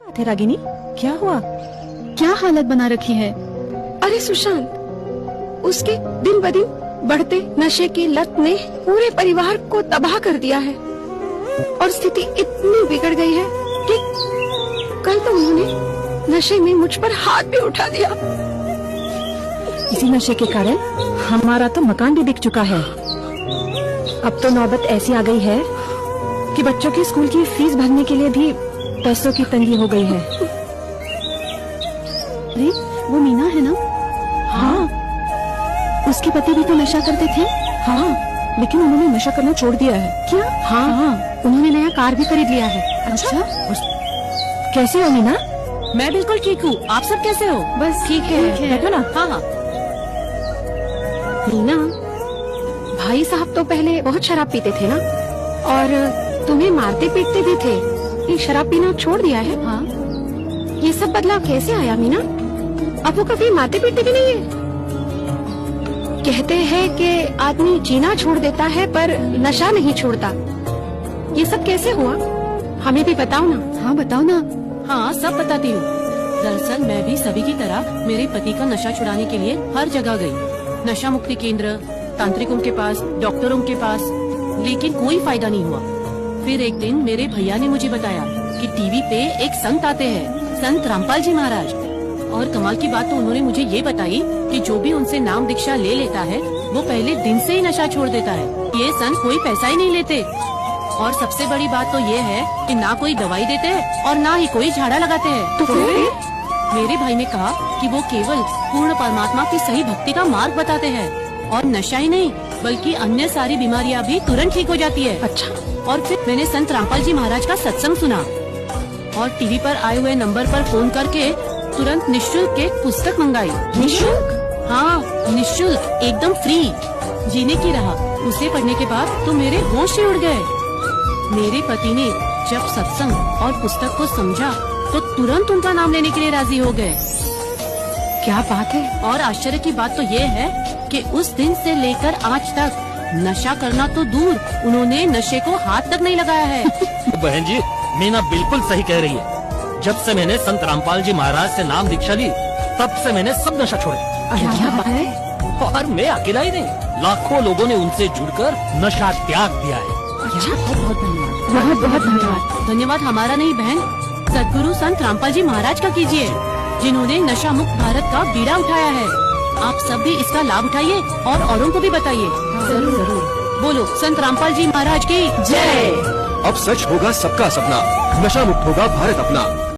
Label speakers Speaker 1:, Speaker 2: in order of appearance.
Speaker 1: बात है रागिनी, क्या हुआ?
Speaker 2: क्या हालत बना रखी है?
Speaker 3: अरे सुशांत, उसके दिन ब दिन बढ़ते नशे की लत ने पूरे परिवार को तबाह कर दिया है और स्थिति इतनी बिगड़ गई है कि कल तो उन्होंने नशे में मुझ पर हाथ भी उठा दिया।
Speaker 1: इसी नशे के कारण हमारा तो मकान भी बिक चुका है। अब तो नौबत ऐसी आ गई है कि बच्चों की स्कूल की फीस भरने के लिए भी पैसों की तंगी हो गई है।
Speaker 2: अरे वो मीना है ना?
Speaker 1: हाँ,
Speaker 2: उसके पति भी तो नशा करते थे।
Speaker 1: हाँ, लेकिन उन्होंने नशा करना छोड़ दिया है।
Speaker 2: क्या?
Speaker 1: हाँ,
Speaker 2: उन्होंने नया कार भी खरीद लिया है।
Speaker 1: अच्छा? कैसे हो मीना?
Speaker 4: मैं बिल्कुल ठीक हूँ। आप सब कैसे हो?
Speaker 2: बस ठीक है।
Speaker 1: बैठो ना।
Speaker 4: हाँ हाँ।
Speaker 3: मीना, भाई साहब तो पहले बहुत शराब पीते थे ना, और तुम्हें मारते पीटते भी थे। ये शराब पीना छोड़ दिया है।
Speaker 2: हाँ,
Speaker 3: ये सब बदलाव कैसे आया मीना? अब वो कभी मारते पीटते भी नहीं है। कहते हैं कि आदमी जीना छोड़ देता है पर नशा नहीं छोड़ता। ये सब कैसे हुआ? हमें भी बताओ ना।
Speaker 2: हाँ बताओ ना।
Speaker 4: हाँ, सब बताती हूँ। दरअसल मैं भी सभी की तरह मेरे पति का नशा छुड़ाने के लिए हर जगह गई। नशा मुक्ति केंद्र, तांत्रिकों के पास, डॉक्टरों के पास, लेकिन कोई फायदा नहीं हुआ। फिर एक दिन मेरे भैया ने मुझे बताया कि टीवी पे एक संत आते हैं, संत रामपाल जी महाराज। और कमाल की बात तो उन्होंने मुझे ये बताई कि जो भी उनसे नाम दीक्षा ले लेता है वो पहले दिन से ही नशा छोड़ देता है। ये संत कोई पैसा ही नहीं लेते, और सबसे बड़ी बात तो ये है कि ना कोई दवाई देते हैं और ना ही कोई झाड़ा लगाते हैं।
Speaker 3: तो फिर?
Speaker 4: मेरे भाई ने कहा कि वो केवल पूर्ण परमात्मा की सही भक्ति का मार्ग बताते हैं, और नशा ही नहीं बल्कि अन्य सारी बीमारियां भी तुरंत ठीक हो जाती है।
Speaker 3: अच्छा।
Speaker 4: और फिर मैंने संत रामपाल जी महाराज का सत्संग सुना और टीवी पर आए हुए नंबर पर फोन करके तुरंत निःशुल्क एक पुस्तक मंगाई।
Speaker 3: निःशुल्क?
Speaker 4: हाँ, निःशुल्क, एकदम फ्री। जीने की राह, उसे पढ़ने के बाद तो मेरे होश ही उड़ गए। मेरे पति ने जब सत्संग और पुस्तक को समझा तो तुरंत उनका नाम लेने के लिए राजी हो गए।
Speaker 3: क्या बात है?
Speaker 4: और आश्चर्य की बात तो ये है कि उस दिन से लेकर आज तक नशा करना तो दूर, उन्होंने नशे को हाथ तक नहीं लगाया है।
Speaker 5: बहन जी, मीना बिल्कुल सही कह रही है। जब से मैंने संत रामपाल जी महाराज से नाम दीक्षा ली, तब से मैंने सब नशा छोड़ा।
Speaker 3: क्या बात है?
Speaker 5: और मैं अकेला ही नहीं, लाखों लोगों ने उनसे जुड़कर नशा त्याग दिया है।
Speaker 3: अच्छा,
Speaker 4: बहुत धन्यवाद।
Speaker 3: बहुत बहुत धन्यवाद।
Speaker 4: धन्यवाद हमारा नहीं बहन, सदगुरु संत रामपाल जी महाराज का कीजिए, जिन्होंने नशा मुक्त भारत का बीड़ा उठाया है। आप सब भी इसका लाभ उठाइए और औरों को भी बताइए।
Speaker 3: जरूर जरूर।
Speaker 4: बोलो संत रामपाल जी महाराज की जय।
Speaker 6: अब सच होगा सबका सपना, नशा मुक्त होगा भारत अपना।